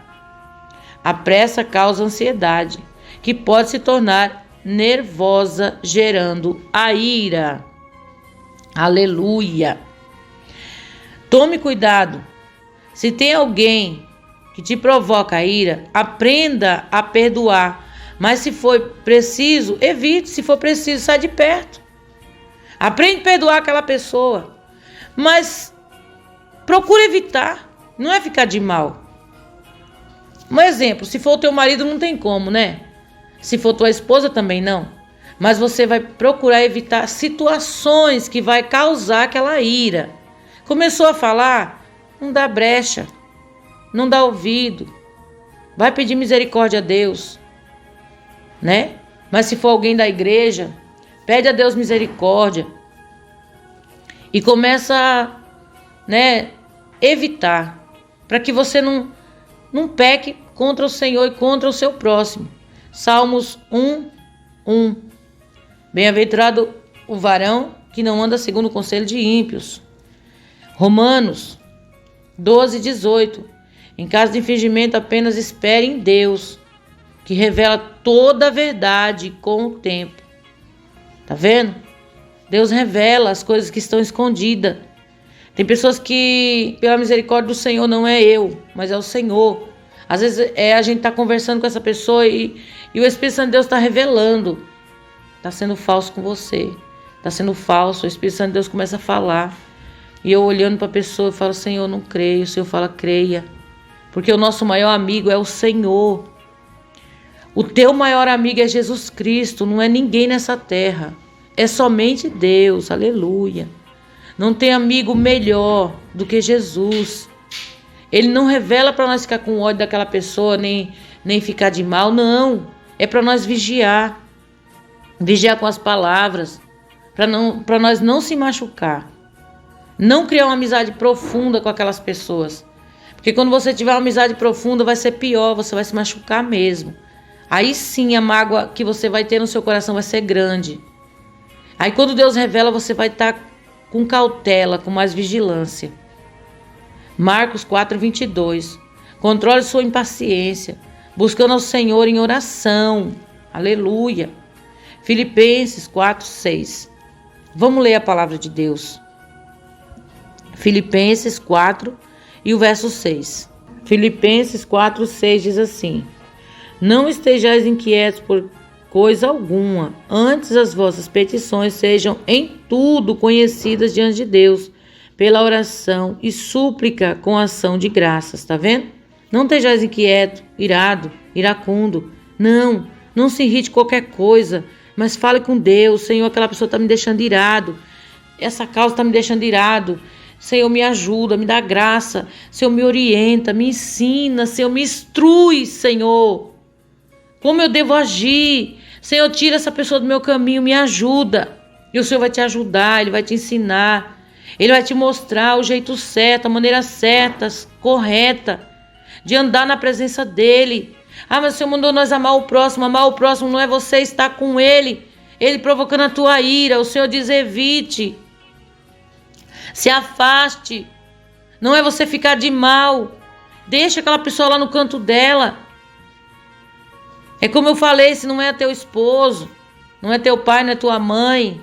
A pressa causa ansiedade, que pode se tornar nervosa, gerando a ira. Aleluia! Tome cuidado. Se tem alguém que te provoca a ira, aprenda a perdoar. Mas se for preciso, evite. Se for preciso, sai de perto. Aprende a perdoar aquela pessoa. Mas procure evitar. Não é ficar de mal. Um exemplo, se for o teu marido, não tem como, né? Se for tua esposa, também não. Mas você vai procurar evitar situações que vai causar aquela ira. Começou a falar, não dá brecha. Não dá ouvido. Vai pedir misericórdia a Deus. Né? Mas se for alguém da igreja, pede a Deus misericórdia. E começa a, evitar. Para que você não peque contra o Senhor e contra o seu próximo. Salmos 1:1. Bem-aventurado o varão que não anda segundo o conselho de ímpios. Romanos 12:18. Em caso de infringimento, apenas espere em Deus, que revela toda a verdade com o tempo. Tá vendo? Deus revela as coisas que estão escondidas. Tem pessoas que, pela misericórdia do Senhor, não é eu, mas é o Senhor. Às vezes a gente tá conversando com essa pessoa e o Espírito Santo de Deus está revelando. Tá sendo falso com você. Tá sendo falso. O Espírito Santo de Deus começa a falar. E eu olhando para a pessoa, eu falo, Senhor, não creio. O Senhor fala, creia. Porque o nosso maior amigo é o Senhor. O teu maior amigo é Jesus Cristo. Não é ninguém nessa terra. É somente Deus. Aleluia. Não tem amigo melhor do que Jesus. Ele não revela para nós ficar com ódio daquela pessoa, nem ficar de mal. Não. É para nós vigiar. Vigiar com as palavras. Para nós não se machucar. Não criar uma amizade profunda com aquelas pessoas. Porque quando você tiver uma amizade profunda, vai ser pior. Você vai se machucar mesmo. Aí sim a mágoa que você vai ter no seu coração vai ser grande. Aí quando Deus revela, você vai estar com cautela, com mais vigilância. Marcos 4:22. Controle sua impaciência, buscando ao Senhor em oração. Aleluia. Filipenses 4:6. Vamos ler a palavra de Deus. Filipenses 4 e o verso 6. Filipenses 4:6 diz assim: Não estejais inquietos por coisa alguma, antes as vossas petições sejam em tudo conhecidas diante de Deus, pela oração e súplica com ação de graças, tá vendo? Não estejais inquieto, irado, iracundo, não se irrite qualquer coisa, mas fale com Deus. Senhor, aquela pessoa está me deixando irado, essa causa está me deixando irado. Senhor, me ajuda, me dá graça. Senhor, me orienta, me ensina. Senhor, me instrui, Senhor. Como eu devo agir? Senhor, tira essa pessoa do meu caminho, me ajuda. E o Senhor vai te ajudar, Ele vai te ensinar. Ele vai te mostrar o jeito certo, a maneira certa, correta, de andar na presença dEle. Ah, mas o Senhor mandou nós amar o próximo. Amar o próximo não é você estar com Ele provocando a tua ira. O Senhor diz, evite. Se afaste. Não é você ficar de mal. Deixa aquela pessoa lá no canto dela. É como eu falei, se não é teu esposo, não é teu pai, não é tua mãe,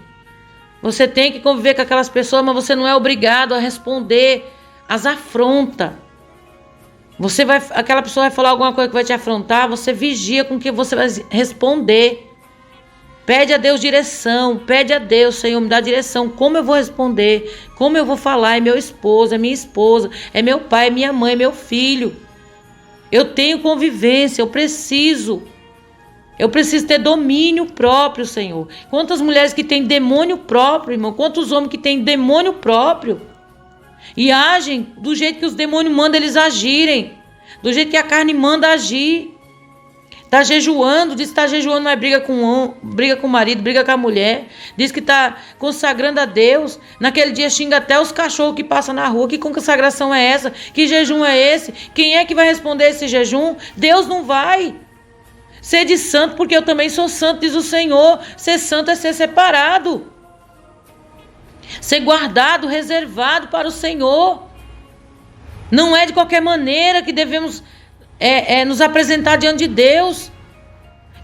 você tem que conviver com aquelas pessoas, mas você não é obrigado a responder as afrontas. Aquela pessoa vai falar alguma coisa que vai te afrontar, você vigia com o que você vai responder. Pede a Deus direção, pede a Deus, Senhor, me dá direção, como eu vou responder, como eu vou falar, é meu esposo, é minha esposa, é meu pai, é minha mãe, é meu filho. Eu tenho convivência, eu preciso ter domínio próprio, Senhor. Quantas mulheres que têm demônio próprio, irmão, quantos homens que têm demônio próprio e agem do jeito que os demônios mandam eles agirem, do jeito que a carne manda agir. Está jejuando, diz que está jejuando, mas briga com o marido, briga com a mulher. Diz que está consagrando a Deus. Naquele dia xinga até os cachorros que passam na rua. Que consagração é essa? Que jejum é esse? Quem é que vai responder esse jejum? Deus não vai. Sede santo, porque eu também sou santo, diz o Senhor. Ser santo é ser separado. Ser guardado, reservado para o Senhor. Não é de qualquer maneira que devemos nos apresentar diante de Deus.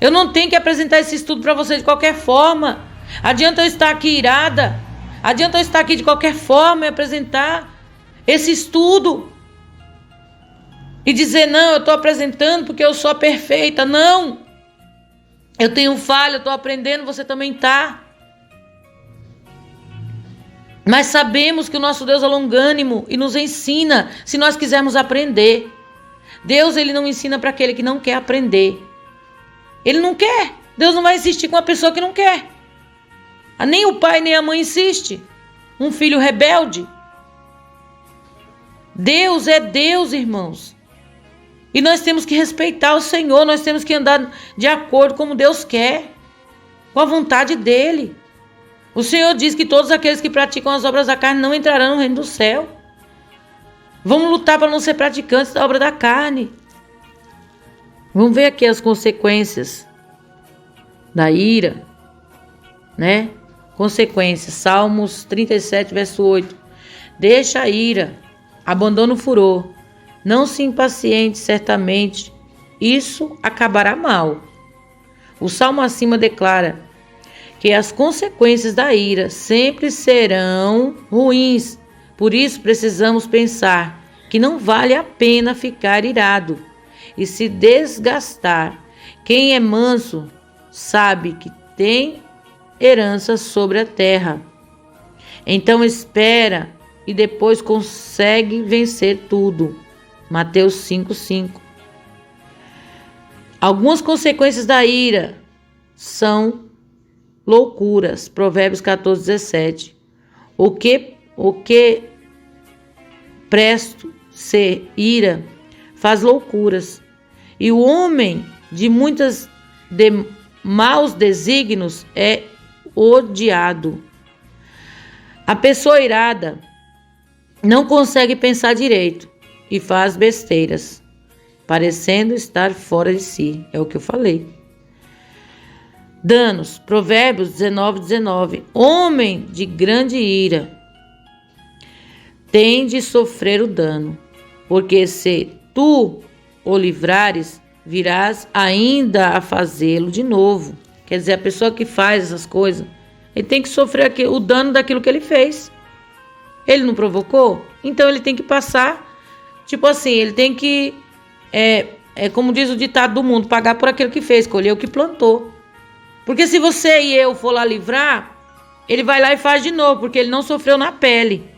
Eu não tenho que apresentar esse estudo para você de qualquer forma. Adianta eu estar aqui irada. Adianta eu estar aqui de qualquer forma e apresentar esse estudo. E dizer, não, eu estou apresentando porque eu sou perfeita. Não. Eu tenho falha, eu estou aprendendo, você também está. Mas sabemos que o nosso Deus é longânimo e nos ensina se nós quisermos aprender. Deus, ele não ensina para aquele que não quer aprender. Ele não quer. Deus não vai insistir com uma pessoa que não quer. Nem o pai nem a mãe insiste. Um filho rebelde. Deus é Deus, irmãos. E nós temos que respeitar o Senhor. Nós temos que andar de acordo com como Deus quer. Com a vontade dele. O Senhor diz que todos aqueles que praticam as obras da carne não entrarão no reino do céu. Vamos lutar para não ser praticantes da obra da carne. Vamos ver aqui as consequências da ira, né? Consequências. Salmos 37, verso 8. Deixa a ira, abandona o furor. Não se impaciente, certamente. Isso acabará mal. O salmo acima declara que as consequências da ira sempre serão ruins. Por isso precisamos pensar que não vale a pena ficar irado e se desgastar. Quem é manso sabe que tem herança sobre a terra. Então espera e depois consegue vencer tudo. Mateus 5:5. Algumas consequências da ira são loucuras. Provérbios 14:17. O que presto ser ira faz loucuras. E o homem de maus desígnios é odiado. A pessoa irada não consegue pensar direito e faz besteiras, parecendo estar fora de si. É o que eu falei. Danos. Provérbios 19:19. Homem de grande ira tem de sofrer o dano, porque se tu o livrares, virás ainda a fazê-lo de novo. Quer dizer, a pessoa que faz essas coisas, ele tem que sofrer o dano daquilo que ele fez. Ele não provocou? Então ele tem que passar, tipo assim, ele tem que, como diz o ditado do mundo, pagar por aquilo que fez, colher o que plantou. Porque se você e eu for lá livrar, ele vai lá e faz de novo, porque ele não sofreu na pele.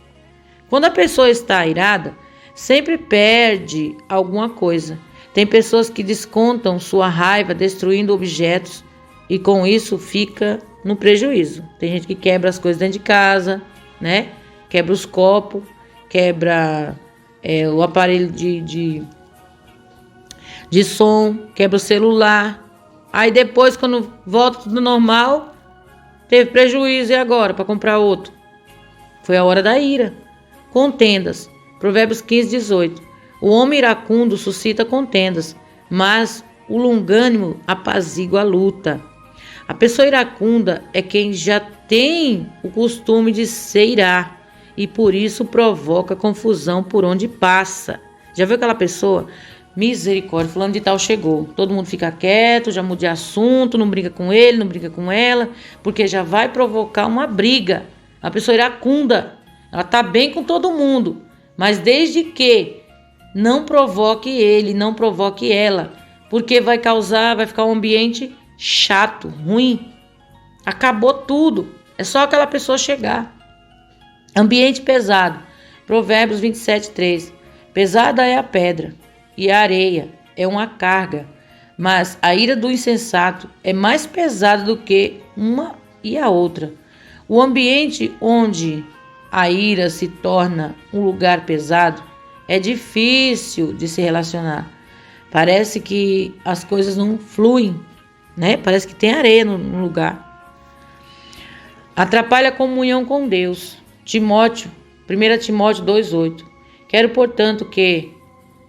Quando a pessoa está irada, sempre perde alguma coisa. Tem pessoas que descontam sua raiva destruindo objetos e com isso fica no prejuízo. Tem gente que quebra as coisas dentro de casa, né? Quebra os copos, quebra o aparelho de som, quebra o celular. Aí depois, quando volta tudo normal, teve prejuízo. E agora, para comprar outro? Foi a hora da ira. Contendas. Provérbios 15:18. O homem iracundo suscita contendas, mas o longânimo apazigua a luta. A pessoa iracunda é quem já tem o costume de se irar e por isso provoca confusão por onde passa. Já viu aquela pessoa? Misericórdia, fulano de tal chegou. Todo mundo fica quieto, já muda de assunto, não briga com ele, não briga com ela, porque já vai provocar uma briga. A pessoa iracunda, ela tá bem com todo mundo, mas desde que não provoque ele, não provoque ela, porque vai ficar um ambiente chato, ruim. Acabou tudo, é só aquela pessoa chegar. Ambiente pesado. Provérbios 27:3. Pesada é a pedra e a areia é uma carga, mas a ira do insensato é mais pesada do que uma e a outra. O ambiente onde a ira se torna um lugar pesado é difícil de se relacionar. Parece que as coisas não fluem, né? Parece que tem areia no lugar. Atrapalha a comunhão com Deus. 1 Timóteo 2:8. Quero, portanto, que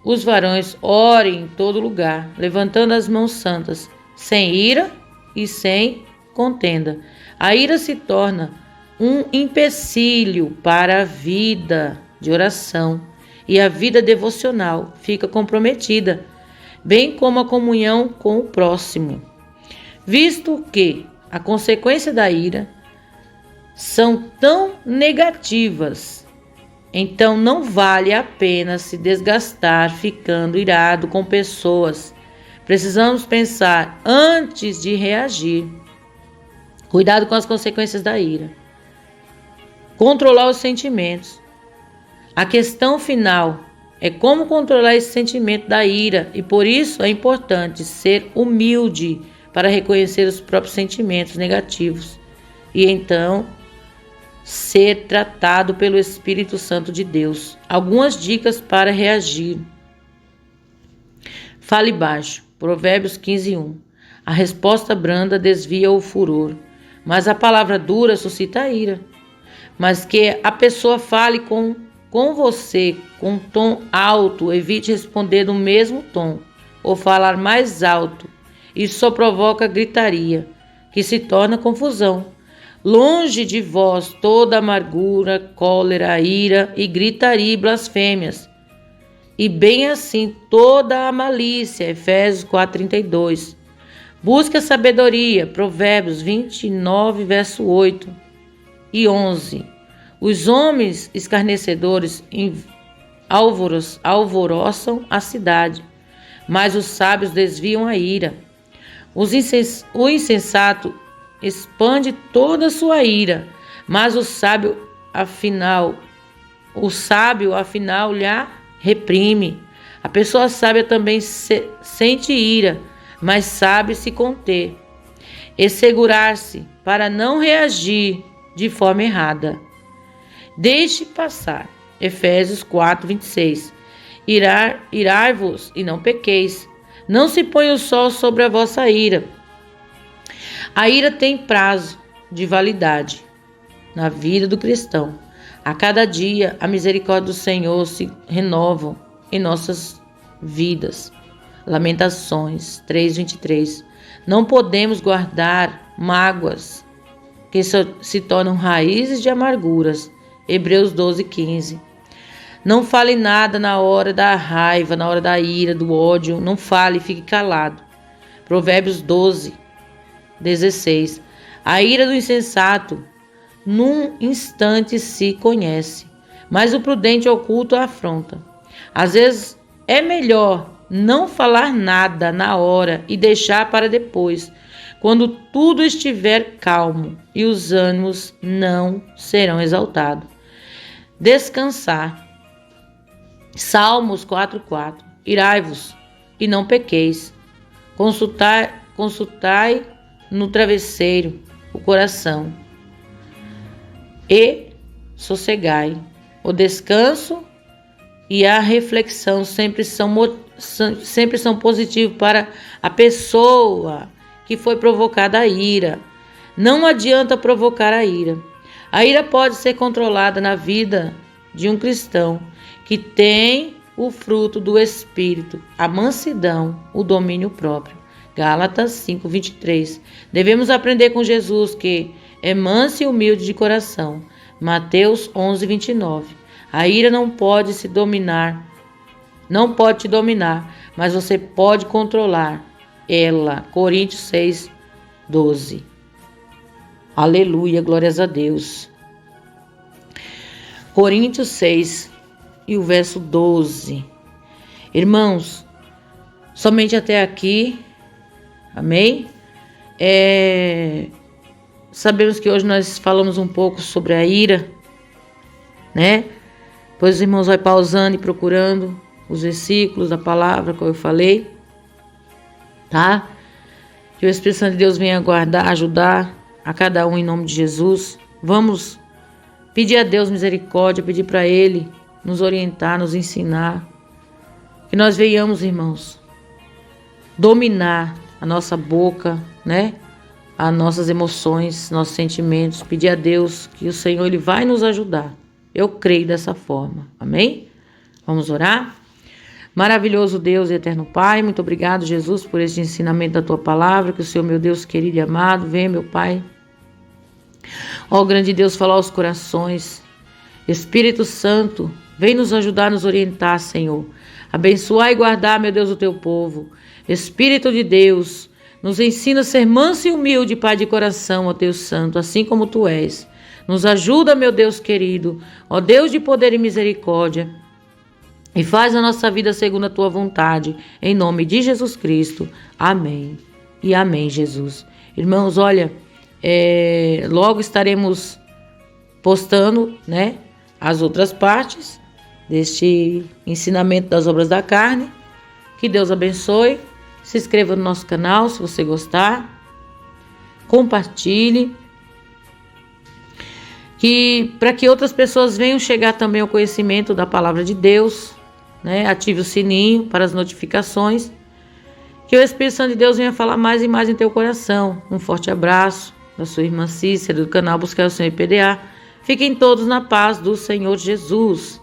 os varões orem em todo lugar, levantando as mãos santas, sem ira e sem contenda. A ira se torna um empecilho para a vida de oração e a vida devocional fica comprometida, bem como a comunhão com o próximo. Visto que a consequência da ira são tão negativas, então não vale a pena se desgastar ficando irado com pessoas. Precisamos pensar antes de reagir. Cuidado com as consequências da ira. Controlar os sentimentos. A questão final é como controlar esse sentimento da ira, e por isso é importante ser humilde para reconhecer os próprios sentimentos negativos e então ser tratado pelo Espírito Santo de Deus. Algumas dicas para reagir. Fale baixo. Provérbios 15:1. A resposta branda desvia o furor, mas a palavra dura suscita a ira. Mas que a pessoa fale com você com um tom alto, evite responder no mesmo tom ou falar mais alto. Isso só provoca gritaria, que se torna confusão. Longe de vós toda amargura, cólera, ira e gritaria e blasfêmias. E bem assim toda a malícia. Efésios 4:32. Busque a sabedoria. Provérbios 29, verso 8 e 11. Os homens escarnecedores alvoroçam a cidade, mas os sábios desviam a ira. O insensato expande toda a sua ira, mas o sábio afinal lhe reprime. A pessoa sábia também sente ira, mas sabe se conter e segurar-se para não reagir de forma errada. Deixe passar. Efésios 4:26. Irai-vos e não pequeis. Não se ponha o sol sobre a vossa ira. A ira tem prazo de validade na vida do cristão. A cada dia, a misericórdia do Senhor se renova em nossas vidas. Lamentações 3:23. Não podemos guardar mágoas que se tornam raízes de amarguras. Hebreus 12:15. Não fale nada na hora da raiva, na hora da ira, do ódio. Não fale, fique calado. Provérbios 12:16. A ira do insensato num instante se conhece, mas o prudente oculta a afronta. Às vezes é melhor não falar nada na hora e deixar para depois, quando tudo estiver calmo e os ânimos não serão exaltados. Descansar. Salmos 4:4. Irai-vos e não pequeis. Consultai no travesseiro o coração e sossegai. O descanso e a reflexão sempre são positivos para a pessoa que foi provocada a ira. Não adianta provocar a ira. A ira pode ser controlada na vida de um cristão que tem o fruto do Espírito, a mansidão, o domínio próprio. Gálatas 5:23. Devemos aprender com Jesus, que é manso e humilde de coração. Mateus 11:29. A ira não pode te dominar, mas você pode controlar ela. Coríntios 6:12. Aleluia, glórias a Deus. Coríntios 6 e o verso 12. Irmãos, somente até aqui, amém? Sabemos que hoje nós falamos um pouco sobre a ira, né? Pois os irmãos vão pausando e procurando os versículos da palavra que eu falei, tá? Que o Espírito Santo de Deus venha guardar, ajudar a cada um em nome de Jesus. Vamos pedir a Deus misericórdia, pedir para Ele nos orientar, nos ensinar. Que nós venhamos, irmãos, dominar a nossa boca, né? As nossas emoções, nossos sentimentos. Pedir a Deus que o Senhor Ele vai nos ajudar. Eu creio dessa forma. Amém? Vamos orar? Maravilhoso Deus e eterno Pai, muito obrigado, Jesus, por este ensinamento da tua palavra, que o Senhor, meu Deus querido e amado, venha, meu Pai. Ó grande Deus, falar aos corações. Espírito Santo, vem nos ajudar, nos orientar, Senhor. Abençoar e guardar, meu Deus, o teu povo. Espírito de Deus, nos ensina a ser manso e humilde, Pai de coração, ó Deus Santo, assim como tu és. Nos ajuda, meu Deus querido, ó Deus de poder e misericórdia, e faz a nossa vida segundo a tua vontade, em nome de Jesus Cristo. Amém. E amém, Jesus. Irmãos, olha, logo estaremos postando, né, as outras partes deste ensinamento das obras da carne. Que Deus abençoe. Se inscreva no nosso canal se você gostar. Compartilhe. Para que outras pessoas venham chegar também ao conhecimento da palavra de Deus, né? Ative o sininho para as notificações. Que o Espírito Santo de Deus venha falar mais e mais em teu coração. Um forte abraço da sua irmã Cícera, do canal Buscar o Senhor PDA. Fiquem todos na paz do Senhor Jesus.